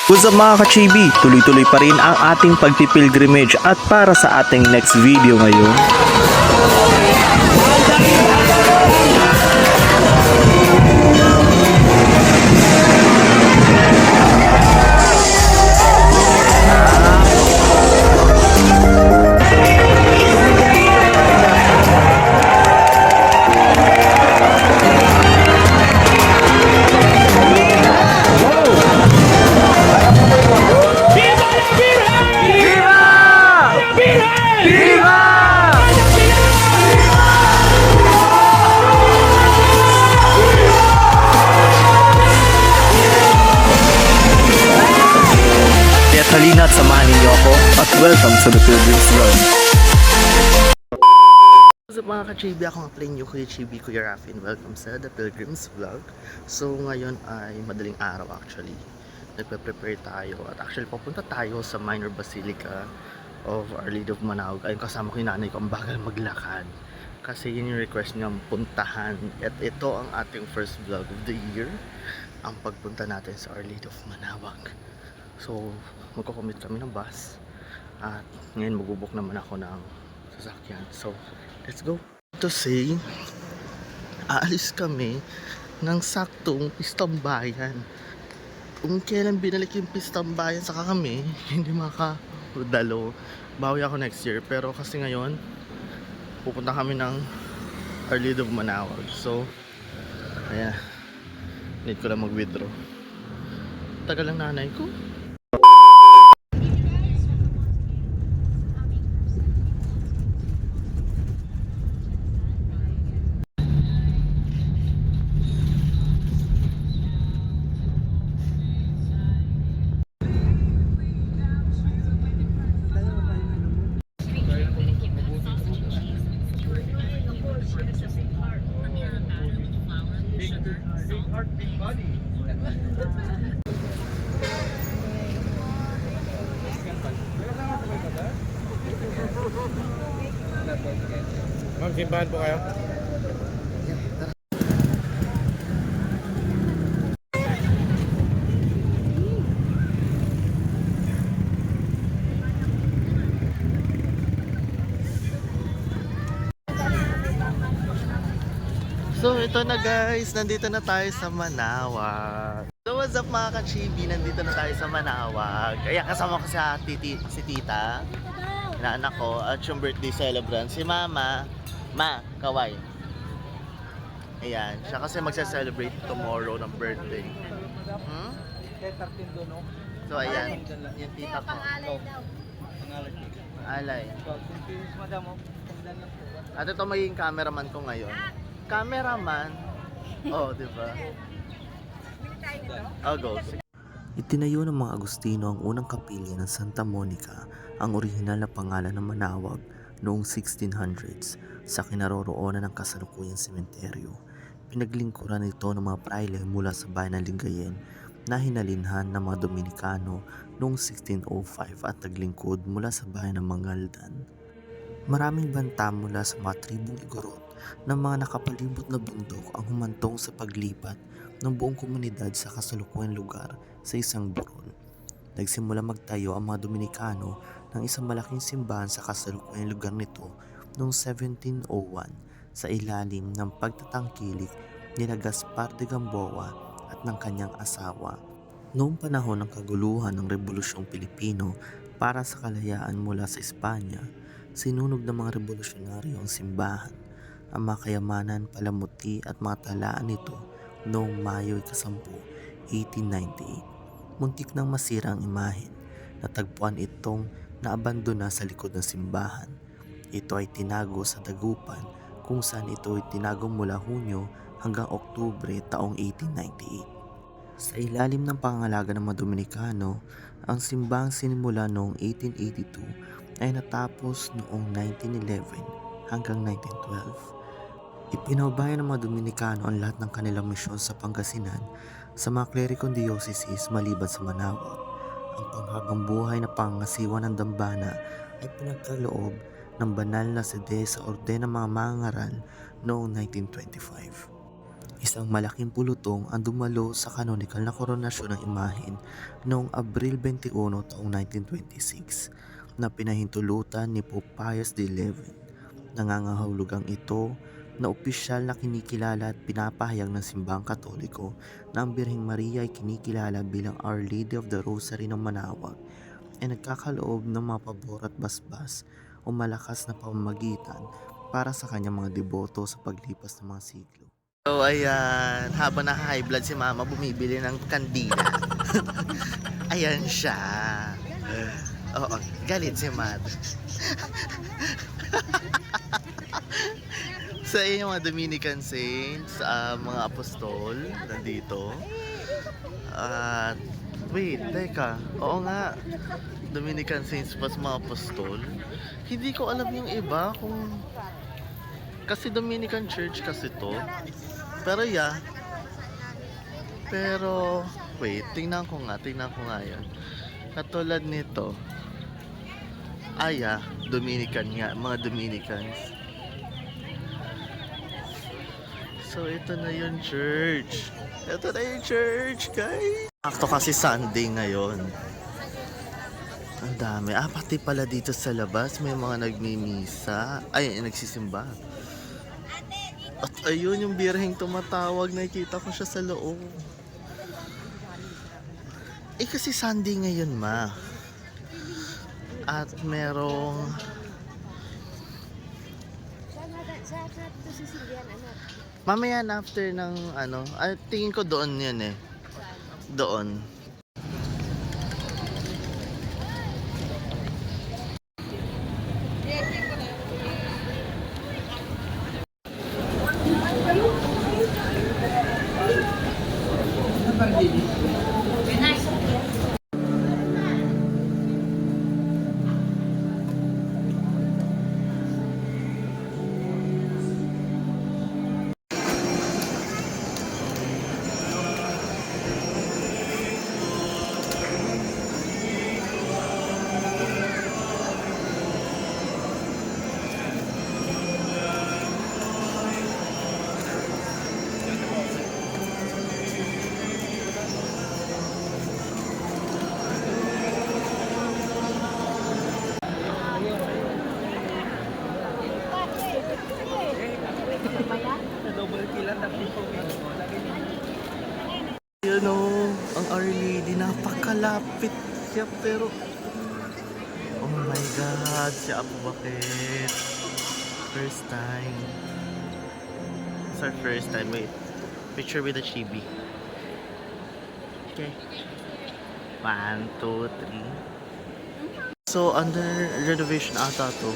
What's up mga ka-chibi? Tuloy-tuloy pa rin ang ating pagpipilgrimage at para sa ating next video ngayon. Halina at samahan ninyo ako at welcome to the Pilgrim's Vlog. What's up mga ka-chibi? Ako nga pala yung Kuya Chibi, Kuya Raffin. Welcome sa the Pilgrim's Vlog. So ngayon ay madaling araw actually. Nagpe-prepare tayo at actually papunta tayo sa Minor Basilica of Our Lady of Manaoag. Ayun, kasama ko yung nanay ko, ang bagal maglakad. Kasi yun yung request niyang puntahan. At ito ang ating first vlog of the year. Ang pagpunta natin sa Our Lady of Manaoag. So, magko-commute kami ng bus at ngayon magbubuk naman ako ng sasakyan. So, let's go. To say, aalis kami ng saktong pistang bayan. Kung kailan binalik yung pistang bayan, saka kami hindi makadalo. Bawi ako next year. Pero kasi ngayon, pupunta kami ng Our Lady of Manaoag. So, ayan. Need ko lang mag-withdraw. Tagal lang nanay ko. Ma'am, simbahan po kayo? So ito na guys, nandito na tayo sa Manaoag. So what's up mga ka-chibi, nandito na tayo sa Manaoag. Kaya kasama ko si tita, na anak ko, at yung birthday celebrant, si mama, kaway. Ayan, siya kasi magsa-celebrate tomorrow ng birthday. So ayan, yung tita ko. Alay. At ito magiging cameraman ko ngayon. Cameraman. Oh, di ba? Oh, go. Itinayo ng mga Agustino ang unang kapilya ng Santa Monica, ang orihinal na pangalan ng Manaoag, noong 1600s sa kinaroroonan ng kasalukuyang sementeryo. Pinaglingkuran ito ng mga praile mula sa bayan ng Lingayen na hinalinhan ng mga Dominikano noong 1605 at naglingkod mula sa bayan ng Mangaldan. Maraming banta mula sa mga tribong Igorot ng mga nakapalibot na bundok ang humantong sa paglipat ng buong komunidad sa kasalukuyang lugar sa isang buron. Nagsimula magtayo ang mga Dominikano ng isang malaking simbahan sa kasalukuyang lugar nito noong 1701 sa ilalim ng pagtatangkilik nila Gaspar de Gamboa at ng kanyang asawa. Noong panahon ng kaguluhan ng Rebolusyong Pilipino para sa kalayaan mula sa Espanya, sinunog ng mga revolusyonaryo ang simbahan. Ang mga kayamanan, palamuti at mga talaan nito noong Mayo 10, 1898. Muntik nang masira ang imahen. Natagpuan itong naabandona sa likod ng simbahan. Ito ay tinago sa dagupan kung saan ito ay tinago mula Hunyo hanggang Oktubre taong 1898. Sa ilalim ng pangangalaga ng mga Dominikano, ang simbahang sinimula noong 1882 ay natapos noong 1911 hanggang 1912. Ipinaubaya ng mga Dominikano ang lahat ng kanilang misyon sa Pangasinan sa mga klerikong diocese maliban sa Manaoag. Ang panghabang buhay na pangangasiwa ng dambana ay pinagkaloob ng banal na sede sa orden ng mga mangangaral noong 1925. Isang malaking pulutong ang dumalo sa kanonikal na koronasyon ng imahen noong Abril 21 taong 1926 na pinahintulutan ni Pope Pius XI. Nangangahulugang ito na opisyal na kinikilala at pinapahayag ng simbahang katoliko na ang Birheng Maria ay kinikilala bilang Our Lady of the Rosary ng Manawag ay nagkakaloob ng mga pabor at basbas o malakas na pamamagitan para sa kanyang mga deboto sa paglipas ng mga siglo. So ayan, habang naka-high blood si mama, bumibili ng kandila. Ayan siya. Oo, galit si mother. Sa inyo mga Dominican Saints, mga apostol, nandito. At, wait, teka. Oo nga, Dominican Saints plus mga apostol. Hindi ko alam yung iba kung... Kasi Dominican Church kasi to. Pero yeah. Pero, wait, tingnan ko nga yan. Katulad nito. Dominican nga, mga Dominicans. So, ito na yung church. Ito na yung church, guys. Akto kasi Sunday ngayon. Ang dami. Pati pala dito sa labas, may mga nagmimisa. Nagsisimba. At ayun yung birheng tumatawag, nakikita ko siya sa loob. Kasi Sunday ngayon, ma. At merong... Mamaya na after ng tingin ko doon yun eh. Doon. Yun o, ang Our Lady, napakalapit siya pero oh my god, siya po bakit? First time. It's our first time. Wait, picture with the chibi. Okay. 1, 2, 3. So, under renovation ata to.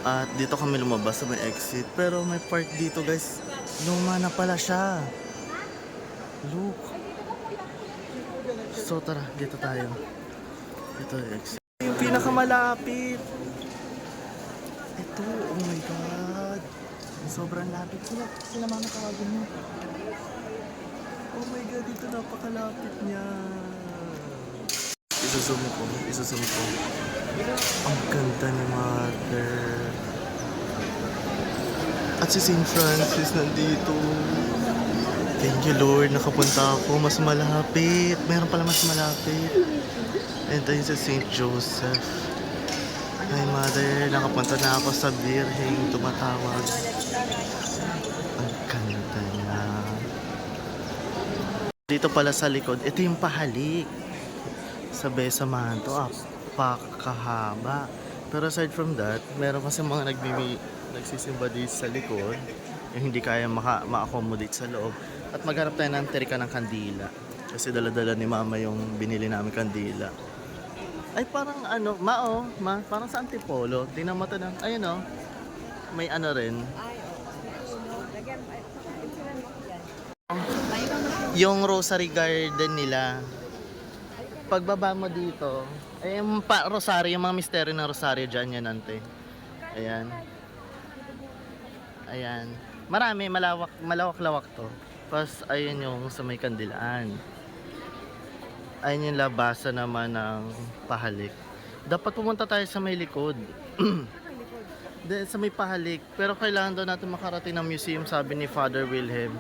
At dito kami lumabas sa may exit. Pero may part dito guys, luma na pala siya. Look. So tara, dito tayo. Ito yung exit. Yung pinakamalapit. Ito, oh my god. Sobrang lapit. Sila mama tawagin mo. Oh my god, dito napakalapit niya. Isusum ko. Ang ganda ni Mother. At si St. Francis nandito. Thank you Lord, nakapunta ako. Mas malapit. Meron pala mas malapit. And ayun si St. Joseph. Hi Mother, nakapunta na ako sa Birheng tumatawag. Ang ganda niya. Dito pala sa likod, ito yung pahalik. Sa Besamahan to, pakahaba. Pero aside from that, meron kasi mga nagsisimba dito sa likod yung hindi kaya ma-accommodate sa loob. At maghanap tayo ng terika ng kandila. Kasi dala-dala ni mama yung binili namin kandila. Ay parang parang sa Antipolo. Tingnan mo ito na, ayun o. May rin. Yung Rosary Garden nila. Pagbaba mo dito, yung Rosario, yung mga misteryo ng Rosario dyan yan, ante. Ayan. Ayan. Marami, malawak-lawak to. Tapos, ayun yung sa may kandilaan. Ayun yung labasa naman ng pahalik. Dapat pumunta tayo sa may likod. Sa may pahalik. Pero kailangan daw natin makarating ng museum, sabi ni Father Wilhelm.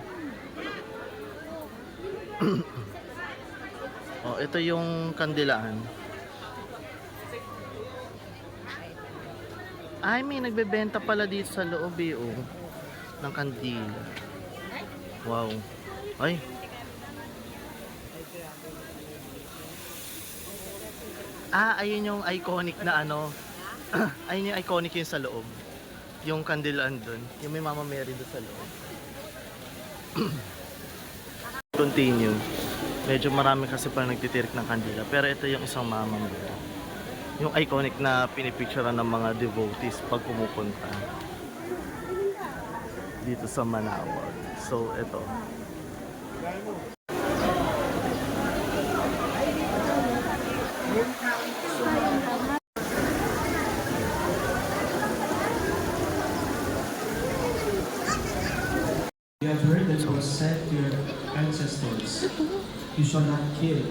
Oh, ito yung kandilaan. Ay, may nagbebenta pala dito sa loob eh, oh, ng kandila. Wow. Ay. Ayun yung iconic na ano. Ayun yung iconic yung sa loob. Yung kandilaan dun. Yung may Mama Mary doon sa loob. Continue. Medyo marami kasi pa nagtitirik ng kandila. Pero ito yung isang Mama Mary. Yung iconic na pinipicturean ng mga devotees pag pumupunta dito sa Manawag. So, ito. You have heard that it was said to your ancestors, "You shall not kill.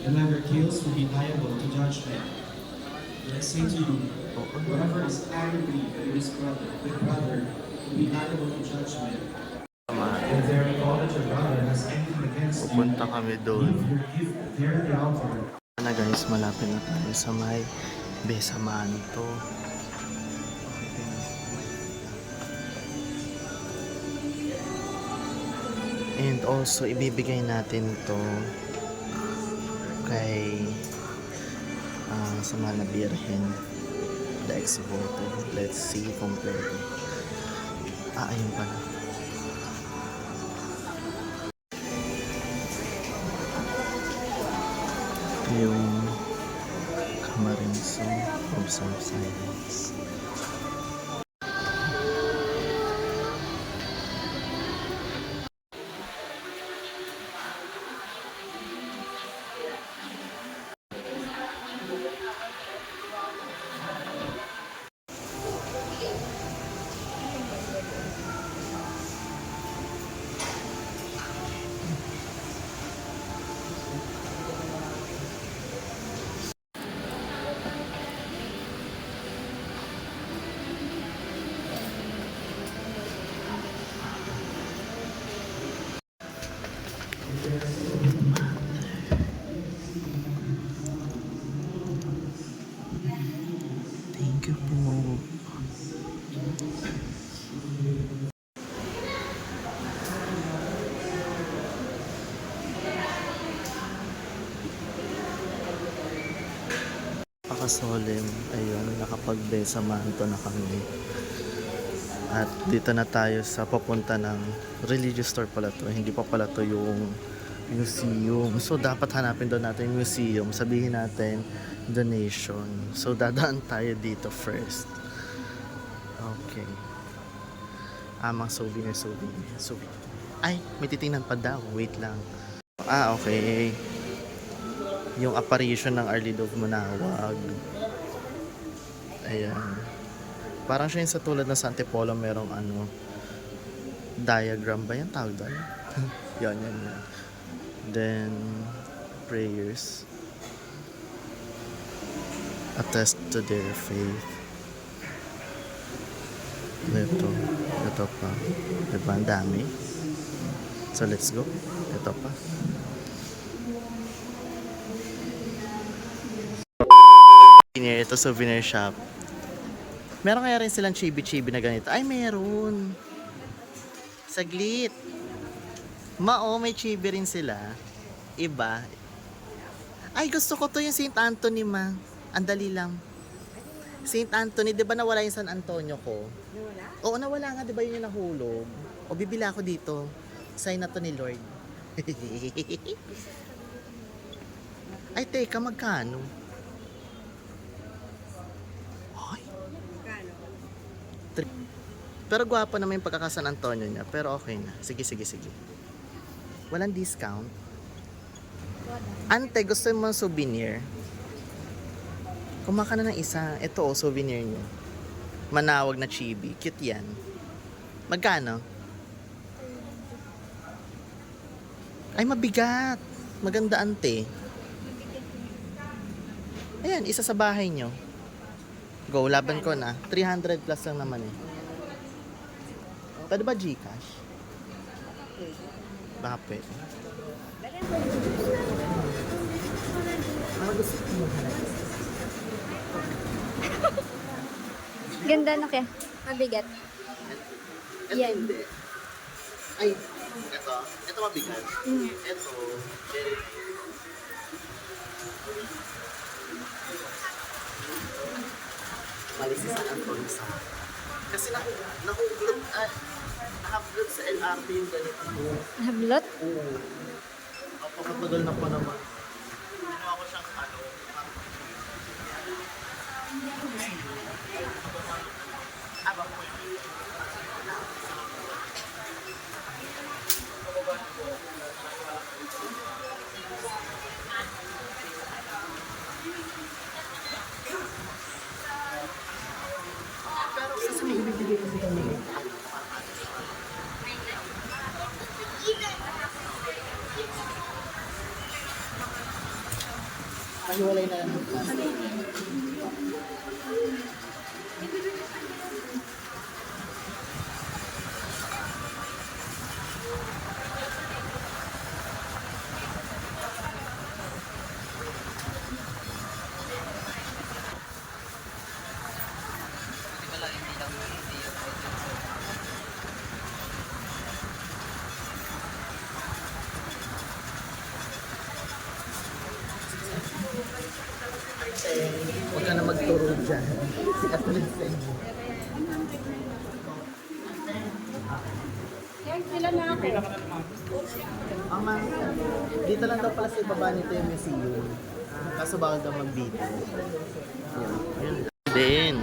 Whoever kills will be liable to judgment." But I say to you, whoever is angry with his brother will be liable to judgment. If therefore that your brother has anything against you, Pupunta kami doon. leave your gift there at the altar. Na guys, malapit na tayo sa may Besamanto. And also, ibibigay natin to kay sa Mana Birhen, the ex-voter. Let's see kung pwede. Ayun pala. Yung Camarines of Some Silence. Thank you po. Pakasolim, ayun, nakapag-Besamanto na kami. At dito na tayo sa papunta ng religious store pala to. Hindi pa pala to yung museum. So, dapat hanapin doon natin yung museum. Sabihin natin, donation. So, dadaan tayo dito first. Okay. Mga souvenir. Ay, may titingnan pa daw. Wait lang. Okay. Yung apparition ng Our Lady of Manawag. Ayan. Parang siya yung sa tulad ng San Antipolo, merong diagram ba yan tawag doon? yan. Then, prayers. Attest to their faith. Ito pa. Diba, ang dami. So, let's go. Ito pa. Ito souvenir shop. Meron kaya rin silang chibi-chibi na ganito. Ay, meron. Saglit. May chibi rin sila. Iba. Ay, gusto ko to yung St. Anthony, ma. Andali lang. St. Anthony, di ba nawala yung San Antonio ko? Nawala? Oo, nawala nga, di ba yun yung nahulog? O, bibila ako dito. Sign na to ni Lord. Ay, teka, magkano? Pero gwapo naman yung pagkaka-San Antonio niya. Pero okay na. Sige. Walang discount. Ante, gusto mo souvenir? Kumaka na ng isa. Ito souvenir niyo. Manawag na chibi. Cute yan. Magkano? Ay, mabigat. Maganda, ante. Ayan, isa sa bahay nyo. Go, laban ko na. 300 plus lang naman eh. Pwede ba Gcash? Baka pwede. Ganda no kaya? Mabigat. Ito Yan. hindi. Ay, ito. Ito mabigat. Ito, very mali si San Antonio sa kasi nahuglot nakablot sa LRT yung ganito. Hablot? Oo. Napakatagal na pa naman. Ginawa ko siyang ano, abang mo yun. Pero sa may ibibigay kasi kami. Mahiwalay na lang ng plastic. Huwag ka na magturo dyan. Sikat ulit sa inyo. Sila na ako. Ama, dito lang daw pala sa ibaba nito yung museum. Kaso baka daw mag-video. Yun din.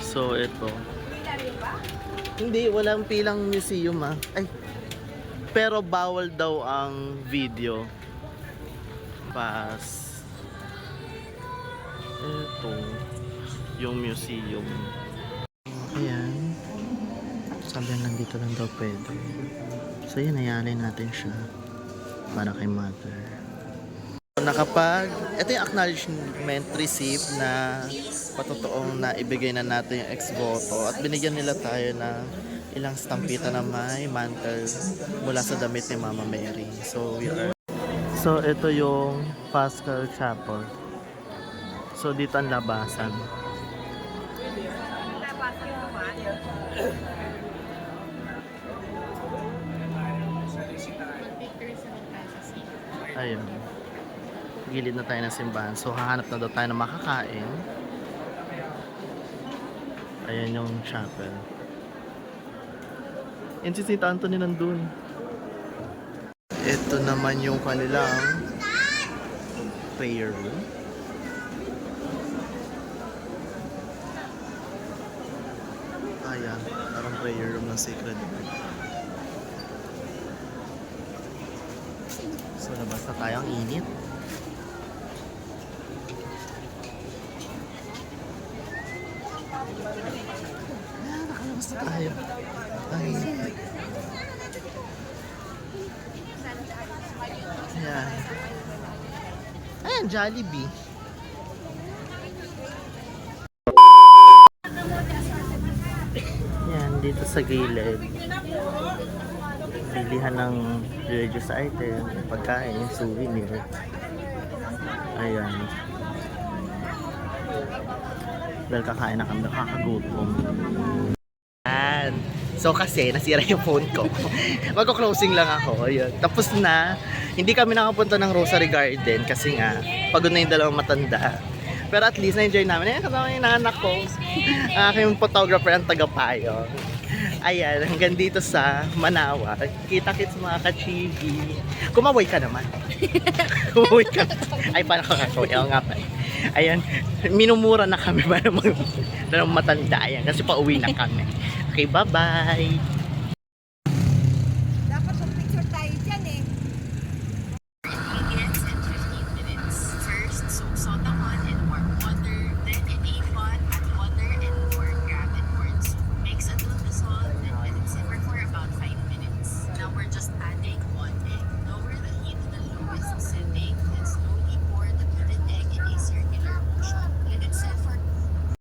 So, ito. Hindi, walang pilang museum Ay, pero bawal daw ang video. Pass. Ito. Yung museum. Ayan. Sabi nandito lang daw pwede. So yun, nayalay natin siya. Para kay mother. Ito yung acknowledgement receipt na patotoong na ibigay na natin yung ex-voto at binigyan nila tayo ng ilang stampita na may mantle mula sa damit ni Mama Mary. So ito yung Paschal Chapel. So dito ang labasan. Ayun. Gilid na tayo ng simbahan. So hahanap na daw tayo ng makakain. Ayan yung chapel. Yan si St. Anthony nandun. Ito naman yung kanilang prayer room. Ayan, parang prayer room ng Sacred Heart. So labas na tayo, ang init. Nakalabas na tayo. Ay. Ayan. Ayan, Jollibee. Ayan, dito sa gilid. Bilihan ng religious item, pagkain, souvenir. Ayan. Dahil kakain na kami, nakakagutom. Ayan. So kasi, nasira yung phone ko. Magko-closing lang ako. Ayun. Tapos na, hindi kami nakapunta ng Rosary Garden kasi nga, pagod na yung dalawang matanda. Pero at least na-enjoy namin. Ayan, kasama yung anak ko. Aking photographer ang tagapayo. Ayan, hanggang dito sa Manawa. Kita-kits mga kachigi. Kumaway ka naman. Kumaway ka. Ay, paano ka kakaway? Oo nga pa. Ayan, minumura na kami para mag matanda. Ayan, kasi pauwi na kami. Okay, bye-bye.